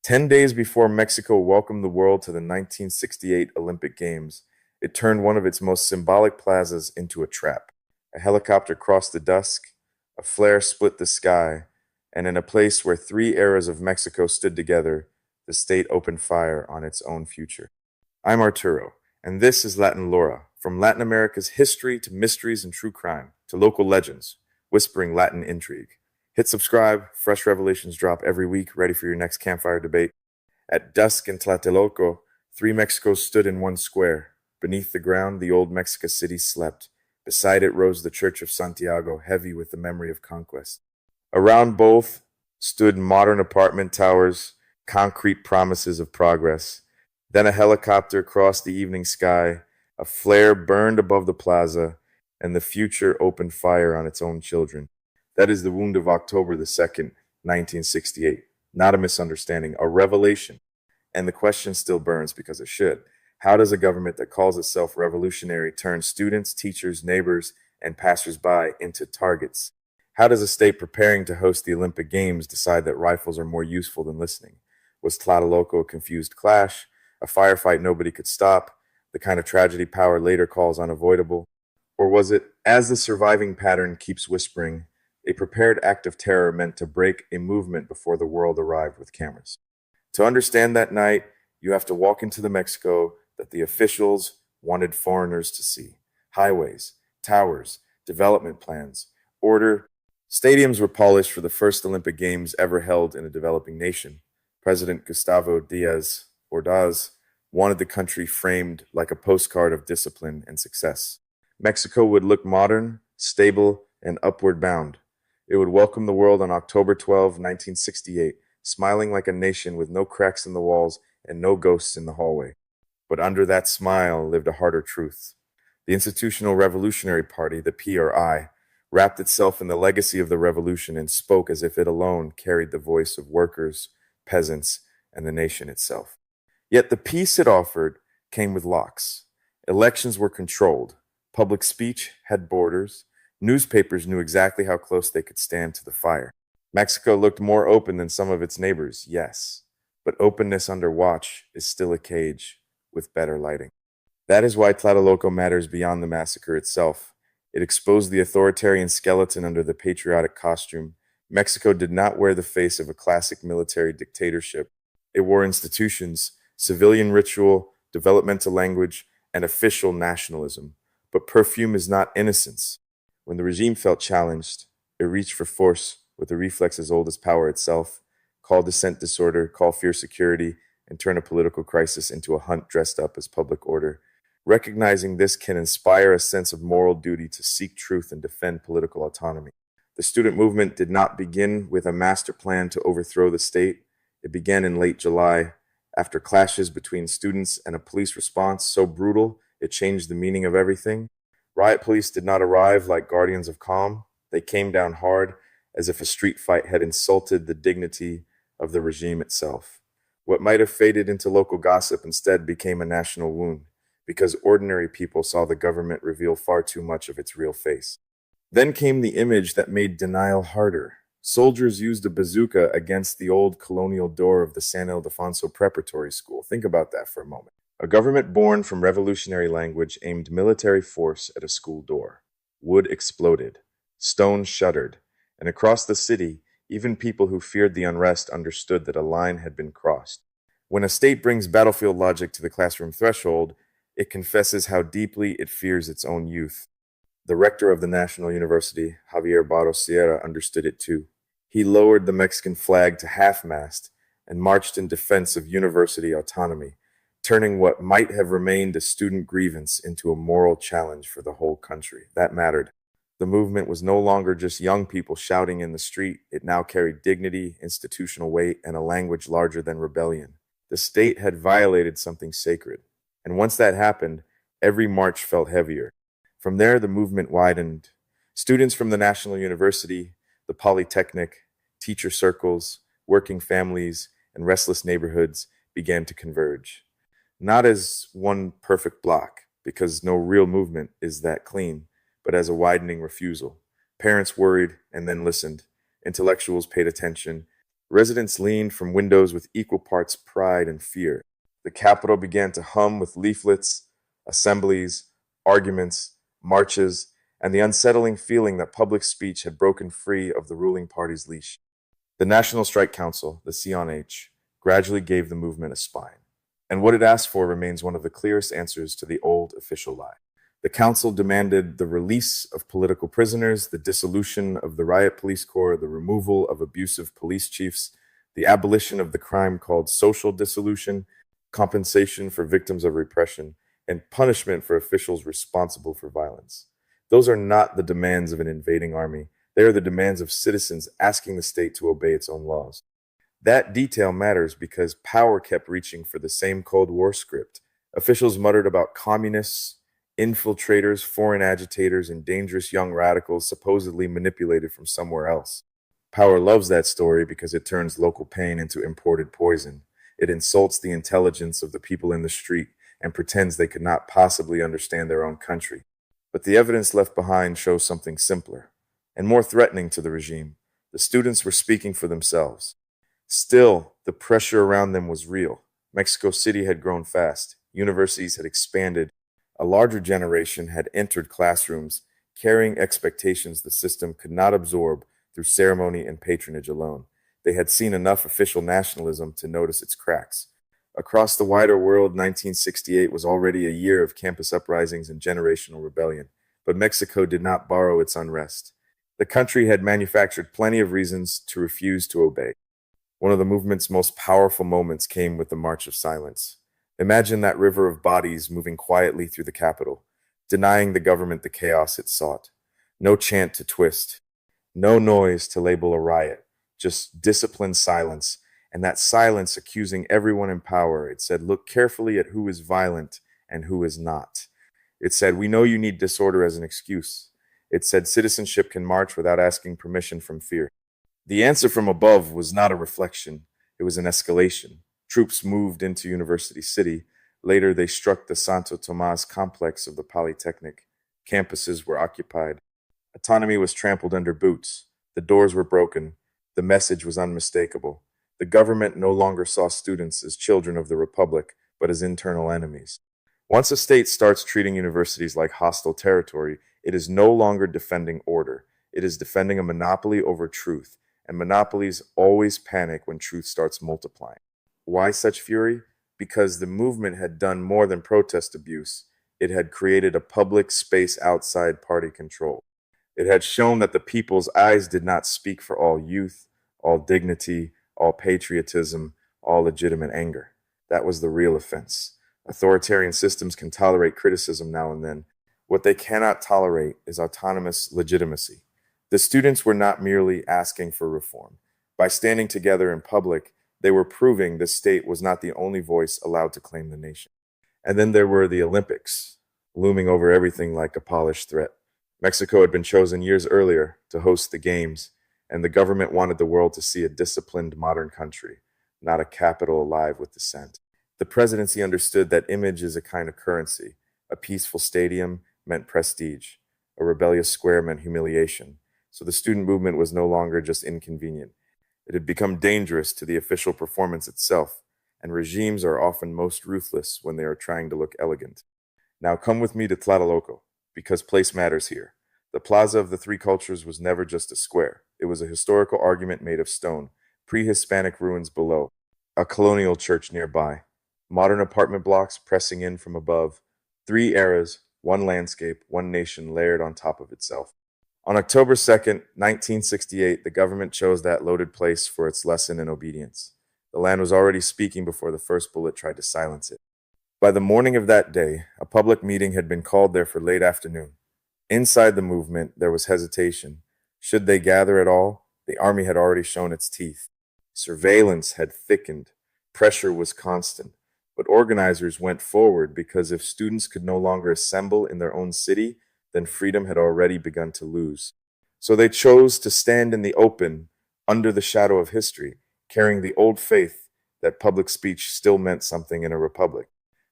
10 days before Mexico welcomed the world to the 1968 Olympic Games, it turned one of its most symbolic plazas into a trap. A helicopter crossed the dusk, a flare split the sky, and in a place where three eras of Mexico stood together, the state opened fire on its own future. I'm Arturo, and this is Latin Lore, from Latin America's history to mysteries and true crime, to local legends, whispering Latin intrigue. Hit subscribe, fresh revelations drop every week, ready for your next campfire debate. At dusk in Tlatelolco, three Mexicos stood in one square. Beneath the ground, the old Mexico city slept. Beside it rose the Church of Santiago, heavy with the memory of conquest. Around both stood modern apartment towers, concrete promises of progress. Then a helicopter crossed the evening sky, a flare burned above the plaza, and the future opened fire on its own children. That is the wound of October the 2nd, 1968. Not a misunderstanding, a revelation. And the question still burns because it should. How does a government that calls itself revolutionary turn students, teachers, neighbors, and passersby into targets? How does a state preparing to host the Olympic Games decide that rifles are more useful than listening? Was Tlatelolco a confused clash, a firefight nobody could stop, the kind of tragedy power later calls unavoidable? Or was it, as the surviving pattern keeps whispering, a prepared act of terror meant to break a movement before the world arrived with cameras? To understand that night, you have to walk into the Mexico that the officials wanted foreigners to see. Highways, towers, development plans, order. Stadiums were polished for the first Olympic Games ever held in a developing nation. President Gustavo Diaz Ordaz wanted the country framed like a postcard of discipline and success. Mexico would look modern, stable, and upward bound. It would welcome the world on October 12, 1968, smiling like a nation with no cracks in the walls and no ghosts in the hallway. But under that smile lived a harder truth. The Institutional Revolutionary Party, the P.R.I., wrapped itself in the legacy of the revolution and spoke as if it alone carried the voice of workers, peasants, and the nation itself. Yet the peace it offered came with locks. Elections were controlled. Public speech had borders. Newspapers knew exactly how close they could stand to the fire. Mexico looked more open than some of its neighbors, yes, but openness under watch is still a cage with better lighting. That is why Tlatelolco matters beyond the massacre itself. It exposed the authoritarian skeleton under the patriotic costume. Mexico did not wear the face of a classic military dictatorship. It wore institutions, civilian ritual, developmental language, and official nationalism. But perfume is not innocence. When the regime felt challenged, it reached for force with a reflex as old as power itself. Call dissent disorder, call fear security, and turn a political crisis into a hunt dressed up as public order. Recognizing this can inspire a sense of moral duty to seek truth and defend political autonomy. The student movement did not begin with a master plan to overthrow the state. It began in late July, after clashes between students and a police response so brutal it changed the meaning of everything. Riot police did not arrive like guardians of calm. They came down hard, as if a street fight had insulted the dignity of the regime itself. What might have faded into local gossip instead became a national wound, because ordinary people saw the government reveal far too much of its real face. Then came the image that made denial harder. Soldiers used a bazooka against the old colonial door of the San Ildefonso Preparatory School. Think about that for a moment. A government born from revolutionary language aimed military force at a school door. Wood exploded. Stone shuddered. And across the city, even people who feared the unrest understood that a line had been crossed. When a state brings battlefield logic to the classroom threshold, it confesses how deeply it fears its own youth. The rector of the National University, Javier Barros Sierra, understood it too. He lowered the Mexican flag to half-mast and marched in defense of university autonomy, turning what might have remained a student grievance into a moral challenge for the whole country. That mattered. The movement was no longer just young people shouting in the street. It now carried dignity, institutional weight, and a language larger than rebellion. The state had violated something sacred. And once that happened, every march felt heavier. From there, the movement widened. Students from the National University, the Polytechnic, teacher circles, working families, and restless neighborhoods began to converge. Not as one perfect block, because no real movement is that clean, but as a widening refusal. Parents worried and then listened. Intellectuals paid attention. Residents leaned from windows with equal parts pride and fear. The Capitol began to hum with leaflets, assemblies, arguments, marches, and the unsettling feeling that public speech had broken free of the ruling party's leash. The National Strike Council, the CNH, gradually gave the movement a spine. And what it asked for remains one of the clearest answers to the old official lie. The council demanded the release of political prisoners, the dissolution of the riot police corps, the removal of abusive police chiefs, the abolition of the crime called social dissolution, compensation for victims of repression, and punishment for officials responsible for violence. Those are not the demands of an invading army. They are the demands of citizens asking the state to obey its own laws. That detail matters because power kept reaching for the same Cold War script. Officials muttered about communists, infiltrators, foreign agitators, and dangerous young radicals supposedly manipulated from somewhere else. Power loves that story because it turns local pain into imported poison. It insults the intelligence of the people in the street and pretends they could not possibly understand their own country. But the evidence left behind shows something simpler and more threatening to the regime. The students were speaking for themselves. Still, the pressure around them was real. Mexico City had grown fast. Universities had expanded. A larger generation had entered classrooms, carrying expectations the system could not absorb through ceremony and patronage alone. They had seen enough official nationalism to notice its cracks. Across the wider world, 1968 was already a year of campus uprisings and generational rebellion. But Mexico did not borrow its unrest. The country had manufactured plenty of reasons to refuse to obey. One of the movement's most powerful moments came with the March of Silence. Imagine that river of bodies moving quietly through the capital, denying the government the chaos it sought. No chant to twist, no noise to label a riot, just disciplined silence, and that silence accusing everyone in power. It said, look carefully at who is violent and who is not. It said, we know you need disorder as an excuse. It said, citizenship can march without asking permission from fear. The answer from above was not a reflection. It was an escalation. Troops moved into University City. Later, they struck the Santo Tomas complex of the Polytechnic. Campuses were occupied. Autonomy was trampled under boots. The doors were broken. The message was unmistakable. The government no longer saw students as children of the Republic, but as internal enemies. Once a state starts treating universities like hostile territory, it is no longer defending order. It is defending a monopoly over truth, and monopolies always panic when truth starts multiplying. Why such fury? Because the movement had done more than protest abuse. It had created a public space outside party control. It had shown that the people's eyes did not speak for all youth, all dignity, all patriotism, all legitimate anger. That was the real offense. Authoritarian systems can tolerate criticism now and then. What they cannot tolerate is autonomous legitimacy. The students were not merely asking for reform. By standing together in public, they were proving the state was not the only voice allowed to claim the nation. And then there were the Olympics, looming over everything like a polished threat. Mexico had been chosen years earlier to host the Games, and the government wanted the world to see a disciplined modern country, not a capital alive with dissent. The presidency understood that image is a kind of currency. A peaceful stadium meant prestige. A rebellious square meant humiliation. So the student movement was no longer just inconvenient. It had become dangerous to the official performance itself, and regimes are often most ruthless when they are trying to look elegant. Now come with me to Tlatelolco, because place matters here. The Plaza of the Three Cultures was never just a square. It was a historical argument made of stone, pre-Hispanic ruins below, a colonial church nearby, modern apartment blocks pressing in from above, three eras, one landscape, one nation layered on top of itself. On October 2nd, 1968, the government chose that loaded place for its lesson in obedience. The land was already speaking before the first bullet tried to silence it. By the morning of that day, a public meeting had been called there for late afternoon. Inside the movement, there was hesitation. Should they gather at all? The army had already shown its teeth. Surveillance had thickened. Pressure was constant. But organizers went forward because if students could no longer assemble in their own city, then freedom had already begun to lose. So they chose to stand in the open, under the shadow of history, carrying the old faith that public speech still meant something in a republic.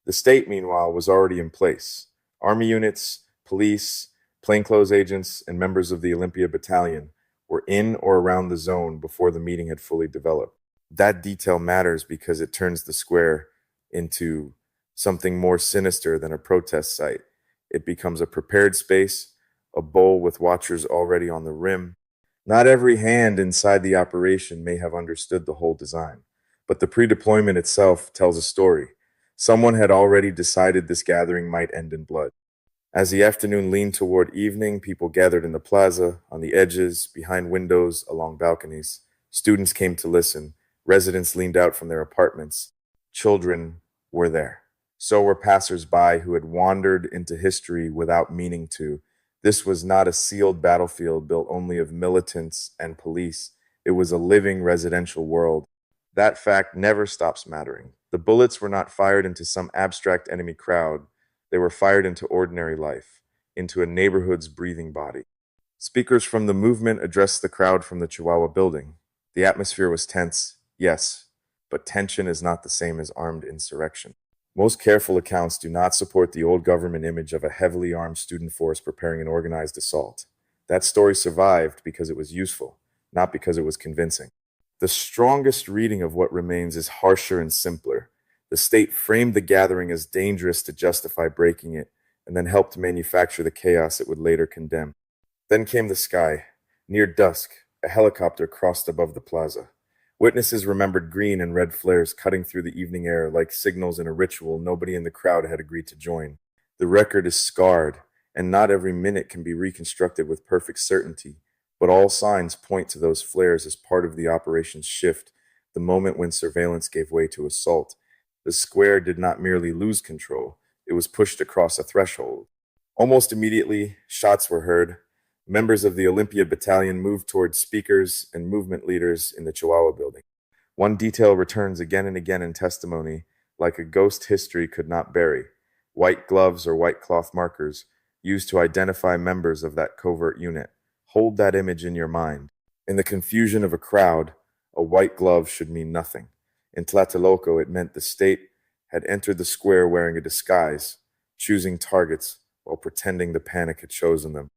The state, meanwhile, was already in place. Army units, police, plainclothes agents, and members of the Olympia Battalion were in or around the zone before the meeting had fully developed. That detail matters because it turns the square into something more sinister than a protest site. It becomes a prepared space, a bowl with watchers already on the rim. Not every hand inside the operation may have understood the whole design, but the pre-deployment itself tells a story. Someone had already decided this gathering might end in blood. As the afternoon leaned toward evening, people gathered in the plaza, on the edges, behind windows, along balconies. Students came to listen. Residents leaned out from their apartments. Children were there. So were passers-by who had wandered into history without meaning to. This was not a sealed battlefield built only of militants and police. It was a living residential world. That fact never stops mattering. The bullets were not fired into some abstract enemy crowd. They were fired into ordinary life, into a neighborhood's breathing body. Speakers from the movement addressed the crowd from the Chihuahua building. The atmosphere was tense, yes, but tension is not the same as armed insurrection. Most careful accounts do not support the old government image of a heavily armed student force preparing an organized assault. That story survived because it was useful, not because it was convincing. The strongest reading of what remains is harsher and simpler. The state framed the gathering as dangerous to justify breaking it, and then helped manufacture the chaos it would later condemn. Then came the sky. Near dusk, a helicopter crossed above the plaza. Witnesses remembered green and red flares cutting through the evening air like signals in a ritual nobody in the crowd had agreed to join. The record is scarred, and not every minute can be reconstructed with perfect certainty, but all signs point to those flares as part of the operation's shift, the moment when surveillance gave way to assault. The square did not merely lose control, it was pushed across a threshold. Almost immediately, shots were heard. Members of the Olympia Battalion moved towards speakers and movement leaders in the Chihuahua building. One detail returns again and again in testimony, like a ghost history could not bury. White gloves or white cloth markers, used to identify members of that covert unit. Hold that image in your mind. In the confusion of a crowd, a white glove should mean nothing. In Tlatelolco, it meant the state had entered the square wearing a disguise, choosing targets while pretending the panic had chosen them.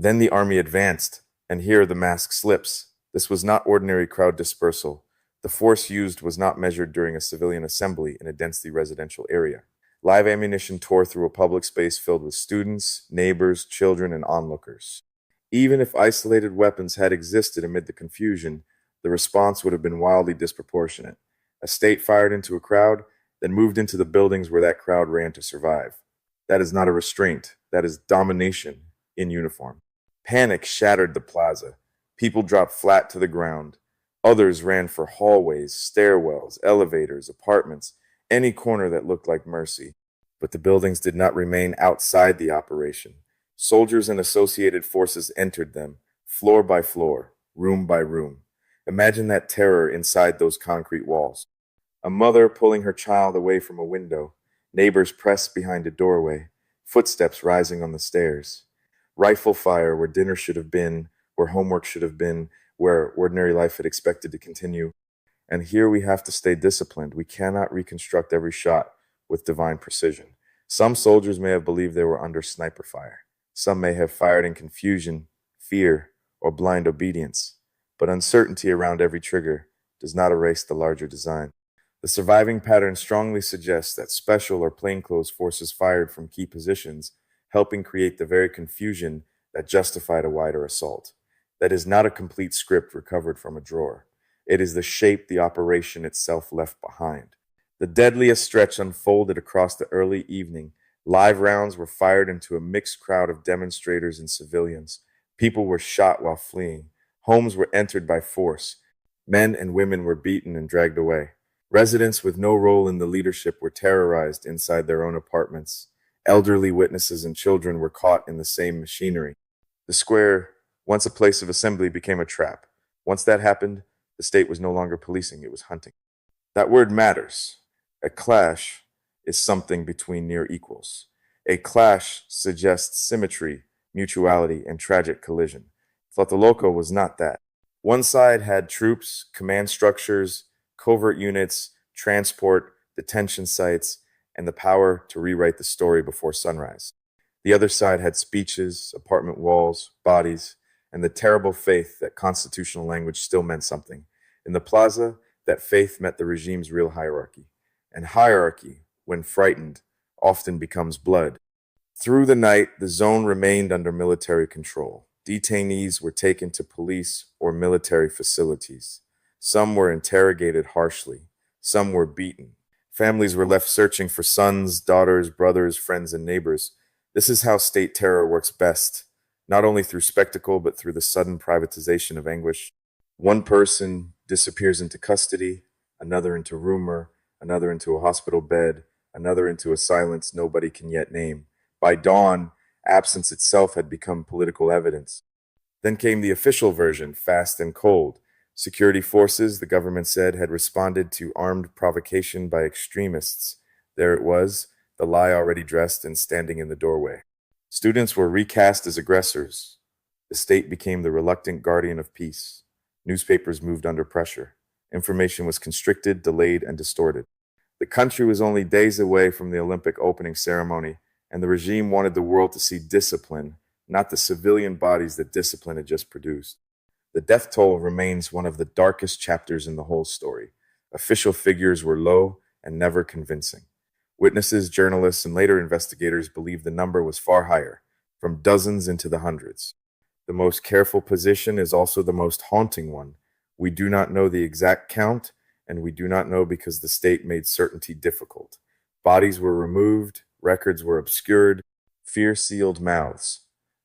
Then the army advanced, and here the mask slips. This was not ordinary crowd dispersal. The force used was not measured during a civilian assembly in a densely residential area. Live ammunition tore through a public space filled with students, neighbors, children, and onlookers. Even if isolated weapons had existed amid the confusion, the response would have been wildly disproportionate. A state fired into a crowd, then moved into the buildings where that crowd ran to survive. That is not a restraint. That is domination in uniform. Panic shattered the plaza. People dropped flat to the ground. Others ran for hallways, stairwells, elevators, apartments, any corner that looked like mercy. But the buildings did not remain outside the operation. Soldiers and associated forces entered them, floor by floor, room by room. Imagine that terror inside those concrete walls. A mother pulling her child away from a window, neighbors pressed behind a doorway, footsteps rising on the stairs. Rifle fire where dinner should have been, where homework should have been, where ordinary life had expected to continue. And here we have to stay disciplined. We cannot reconstruct every shot with divine precision. Some soldiers may have believed they were under sniper fire. Some may have fired in confusion, fear, or blind obedience. But uncertainty around every trigger does not erase the larger design. The surviving pattern strongly suggests that special or plainclothes forces fired from key positions, helping create the very confusion that justified a wider assault. That is not a complete script recovered from a drawer. It is the shape the operation itself left behind. The deadliest stretch unfolded across the early evening. Live rounds were fired into a mixed crowd of demonstrators and civilians. People were shot while fleeing. Homes were entered by force. Men and women were beaten and dragged away. Residents with no role in the leadership were terrorized inside their own apartments. Elderly witnesses and children were caught in the same machinery. The square, once a place of assembly, became a trap. Once that happened, the state was no longer policing, it was hunting. That word matters. A clash is something between near equals. A clash suggests symmetry, mutuality, and tragic collision. Tlatelolco was not that. One side had troops, command structures, covert units, transport, detention sites, and the power to rewrite the story before sunrise. The other side had speeches, apartment walls, bodies. and the terrible faith that constitutional language still meant something. In the plaza, that faith met the regime's real hierarchy. And hierarchy, when frightened, often becomes blood. Through the night, the zone remained under military control. Detainees were taken to police or military facilities. Some were interrogated harshly. Some were beaten. Families were left searching for sons, daughters, brothers, friends, and neighbors. This is how state terror works best, not only through spectacle, but through the sudden privatization of anguish. One person disappears into custody, another into rumor, another into a hospital bed, another into a silence nobody can yet name. By dawn, absence itself had become political evidence. Then came the official version, fast and cold. Security forces, the government said, had responded to armed provocation by extremists. There it was, the lie already dressed and standing in the doorway. Students were recast as aggressors. The state became the reluctant guardian of peace. Newspapers moved under pressure. Information was constricted, delayed, and distorted. The country was only days away from the Olympic opening ceremony, and the regime wanted the world to see discipline, not the civilian bodies that discipline had just produced. The death toll remains one of the darkest chapters in the whole story. Official figures were low and never convincing. Witnesses, journalists, and later investigators believed the number was far higher, from dozens into the hundreds. The most careful position is also the most haunting one. We do not know the exact count, and we do not know because the state made certainty difficult. Bodies were removed, records were obscured, fear sealed mouths.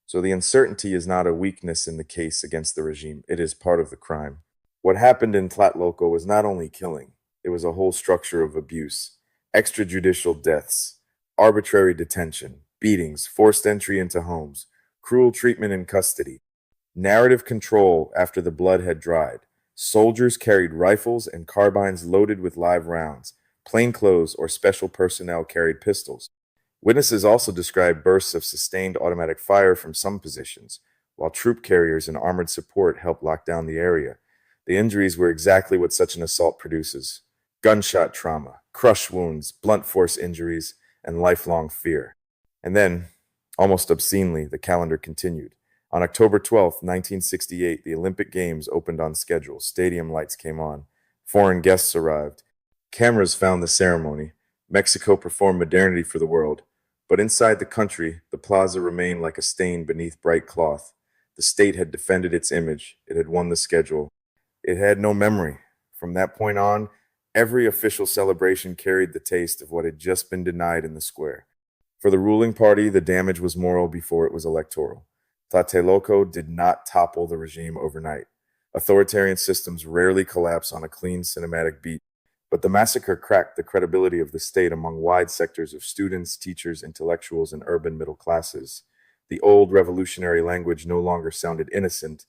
So the uncertainty is not a weakness in the case against the regime, it is part of the crime. What happened in Tlatelolco was not only killing, it was a whole structure of abuse, extrajudicial deaths, arbitrary detention, beatings, forced entry into homes, cruel treatment in custody, narrative control after the blood had dried. Soldiers carried rifles and carbines loaded with live rounds. Plainclothes or special personnel carried pistols. Witnesses also described bursts of sustained automatic fire from some positions, while troop carriers and armored support helped lock down the area. The injuries were exactly what such an assault produces: gunshot trauma, crush wounds, blunt force injuries, and lifelong fear. And then, almost obscenely, the calendar continued. On October 12, 1968, the Olympic Games opened on schedule. Stadium lights came on. Foreign guests arrived. Cameras found the ceremony. Mexico performed modernity for the world. But inside the country, the plaza remained like a stain beneath bright cloth. The state had defended its image. It had won the schedule. It had no memory. From that point on, every official celebration carried the taste of what had just been denied in the square. For the ruling party, the damage was moral before it was electoral. Tlatelolco did not topple the regime overnight. Authoritarian systems rarely collapse on a clean cinematic beat. But the massacre cracked the credibility of the state among wide sectors of students, teachers, intellectuals, and urban middle classes. The old revolutionary language no longer sounded innocent.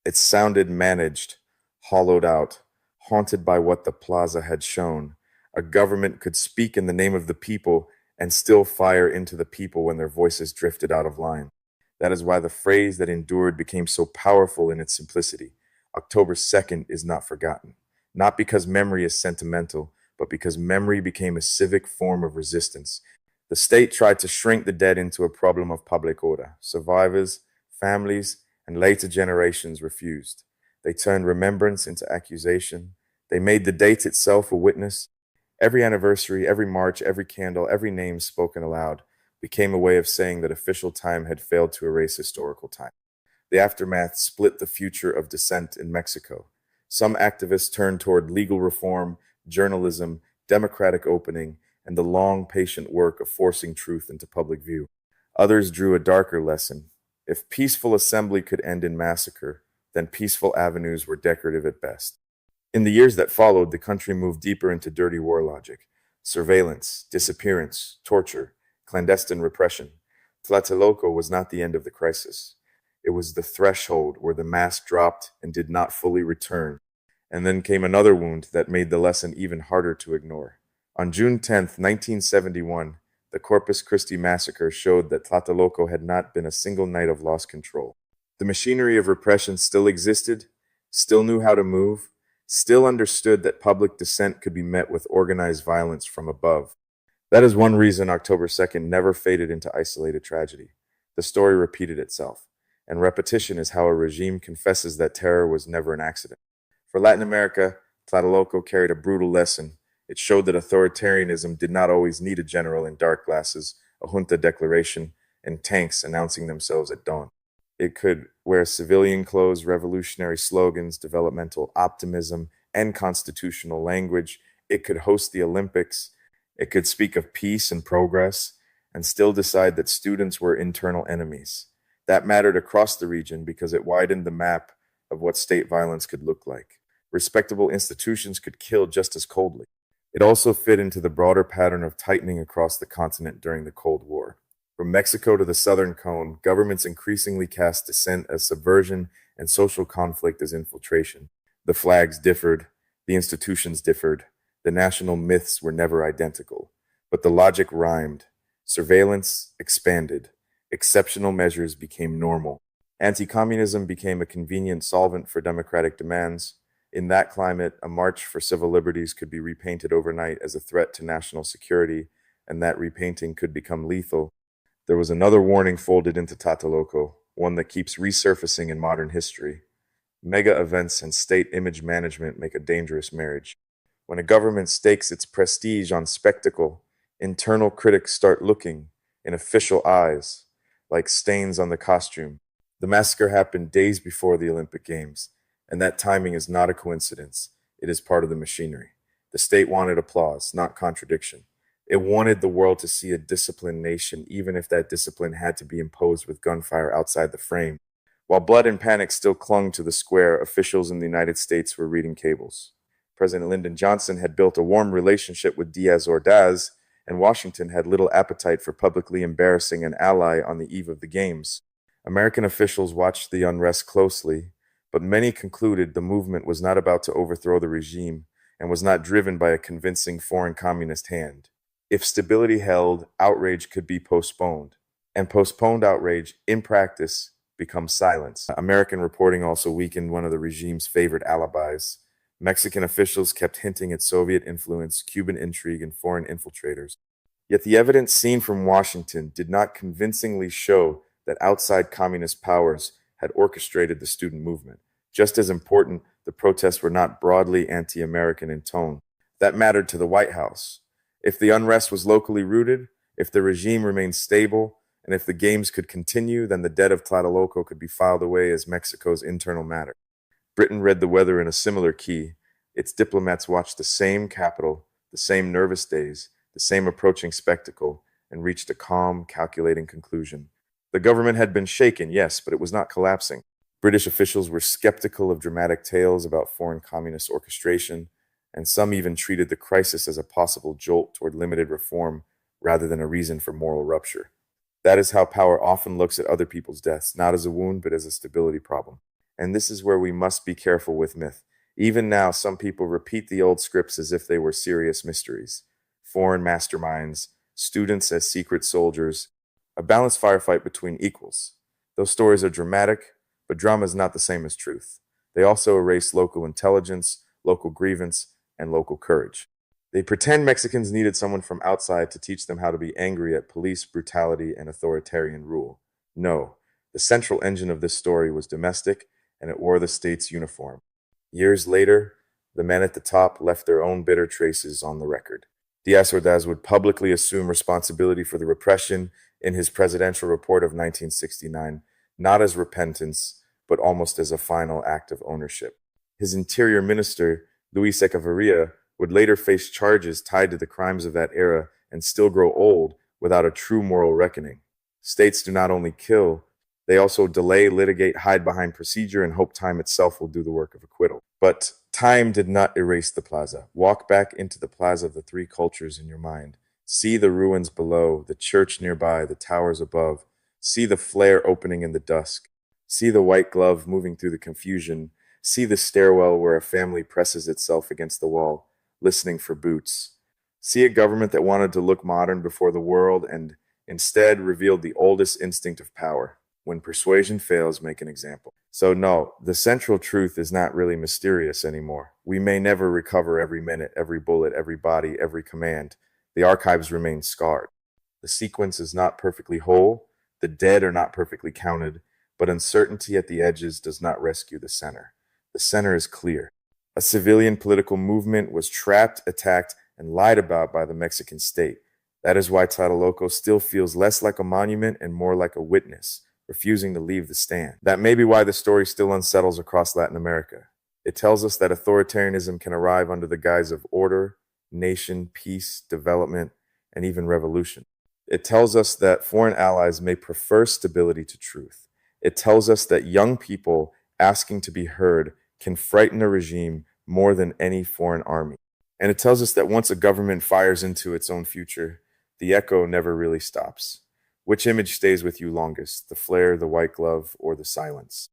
It sounded managed, hollowed out, haunted by what the plaza had shown. A government could speak in the name of the people and still fire into the people when their voices drifted out of line. That is why the phrase that endured became so powerful in its simplicity. October 2nd is not forgotten. Not because memory is sentimental, but because memory became a civic form of resistance. The state tried to shrink the dead into a problem of public order. Survivors, families, and later generations refused. They turned remembrance into accusation. They made the date itself a witness. Every anniversary, every march, every candle, every name spoken aloud became a way of saying that official time had failed to erase historical time. The aftermath split the future of dissent in Mexico. Some activists turned toward legal reform, journalism, democratic opening, and the long, patient work of forcing truth into public view. Others drew a darker lesson. If peaceful assembly could end in massacre, then peaceful avenues were decorative at best. In the years that followed, the country moved deeper into dirty war logic: surveillance, disappearance, torture, clandestine repression. Tlatelolco was not the end of the crisis. It was the threshold where the mask dropped and did not fully return. And then came another wound that made the lesson even harder to ignore. On June 10, 1971, the Corpus Christi massacre showed that Tlatelolco had not been a single night of lost control. The machinery of repression still existed, still knew how to move, still understood that public dissent could be met with organized violence from above. That is one reason October 2nd never faded into isolated tragedy. The story repeated itself. and repetition is how a regime confesses that terror was never an accident. For Latin America, Tlatelolco carried a brutal lesson. It showed that authoritarianism did not always need a general in dark glasses, a junta declaration, and tanks announcing themselves at dawn. It could wear civilian clothes, revolutionary slogans, developmental optimism, and constitutional language. It could host the Olympics. It could speak of peace and progress and still decide that students were internal enemies. That mattered across the region because it widened the map of what state violence could look like. Respectable institutions could kill just as coldly. It also fit into the broader pattern of tightening across the continent during the Cold War. From Mexico to the Southern Cone, governments increasingly cast dissent as subversion and social conflict as infiltration. The flags differed, the institutions differed, the national myths were never identical, but the logic rhymed. Surveillance expanded, exceptional measures became normal. Anti-communism became a convenient solvent for democratic demands. In that climate, a march for civil liberties could be repainted overnight as a threat to national security, and that repainting could become lethal. There was another warning folded into Tlatelolco, one that keeps resurfacing in modern history. Mega events and state image management make a dangerous marriage. When a government stakes its prestige on spectacle, internal critics start looking, in official eyes, like stains on the costume. The massacre happened days before the Olympic Games, and that timing is not a coincidence. It is part of the machinery. The state wanted applause, not contradiction. It wanted the world to see a disciplined nation, even if that discipline had to be imposed with gunfire outside the frame. While blood and panic still clung to the square, officials in the United States were reading cables. President Lyndon Johnson had built a warm relationship with Diaz Ordaz, and Washington had little appetite for publicly embarrassing an ally on the eve of the Games. American officials watched the unrest closely, but many concluded the movement was not about to overthrow the regime and was not driven by a convincing foreign communist hand. If stability held, outrage could be postponed, and postponed outrage, in practice, becomes silence. American reporting also weakened one of the regime's favorite alibis. Mexican officials kept hinting at Soviet influence, Cuban intrigue, and foreign infiltrators. Yet the evidence seen from Washington did not convincingly show that outside communist powers had orchestrated the student movement. Just as important, the protests were not broadly anti-American in tone. That mattered to the White House. If the unrest was locally rooted, if the regime remained stable, and if the games could continue, then the debt of Tlatelolco could be filed away as Mexico's internal matter. Britain read the weather in a similar key. Its diplomats watched the same capital, the same nervous days, the same approaching spectacle, and reached a calm, calculating conclusion. The government had been shaken, yes, but it was not collapsing. British officials were skeptical of dramatic tales about foreign communist orchestration, and some even treated the crisis as a possible jolt toward limited reform rather than a reason for moral rupture. That is how power often looks at other people's deaths, not as a wound, but as a stability problem. And this is where we must be careful with myth. Even now, some people repeat the old scripts as if they were serious mysteries. Foreign masterminds, students as secret soldiers, a balanced firefight between equals. Those stories are dramatic, but drama is not the same as truth. They also erase local intelligence, local grievance, and local courage. They pretend Mexicans needed someone from outside to teach them how to be angry at police brutality and authoritarian rule. No, the central engine of this story was domestic, and it wore the state's uniform. Years later, the men at the top left their own bitter traces on the record. Diaz Ordaz would publicly assume responsibility for the repression in his presidential report of 1969, not as repentance, but almost as a final act of ownership. His interior minister, Luis Echeverria, would later face charges tied to the crimes of that era and still grow old without a true moral reckoning. States do not only kill, they also delay, litigate, hide behind procedure, and hope time itself will do the work of acquittal. But time did not erase the plaza. Walk back into the plaza of the three cultures in your mind. See the ruins below, the church nearby, the towers above. See the flare opening in the dusk. See the white glove moving through the confusion. See the stairwell where a family presses itself against the wall, listening for boots. See a government that wanted to look modern before the world and instead revealed the oldest instinct of power. When persuasion fails, make an example. So no, the central truth is not really mysterious anymore. We may never recover every minute, every bullet, every body, every command. The archives remain scarred. The sequence is not perfectly whole. The dead are not perfectly counted, But uncertainty at the edges does not rescue the center. The center is clear. A civilian political movement was trapped, attacked, and lied about by the Mexican state. That is why Tlatelolco still feels less like a monument and more like a witness, refusing to leave the stand. That may be why the story still unsettles across Latin America. It tells us that authoritarianism can arrive under the guise of order, nation, peace, development, and even revolution. It tells us that foreign allies may prefer stability to truth. It tells us that young people asking to be heard can frighten a regime more than any foreign army. And it tells us that once a government fires into its own future, the echo never really stops. Which image stays with you longest, the flare, the white glove, or the silence?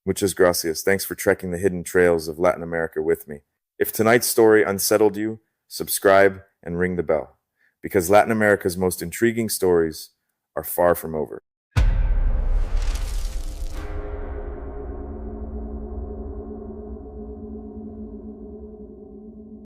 Muchas gracias. Thanks for trekking the hidden trails of Latin America with me. If tonight's story unsettled you, subscribe and ring the bell, because Latin America's most intriguing stories are far from over.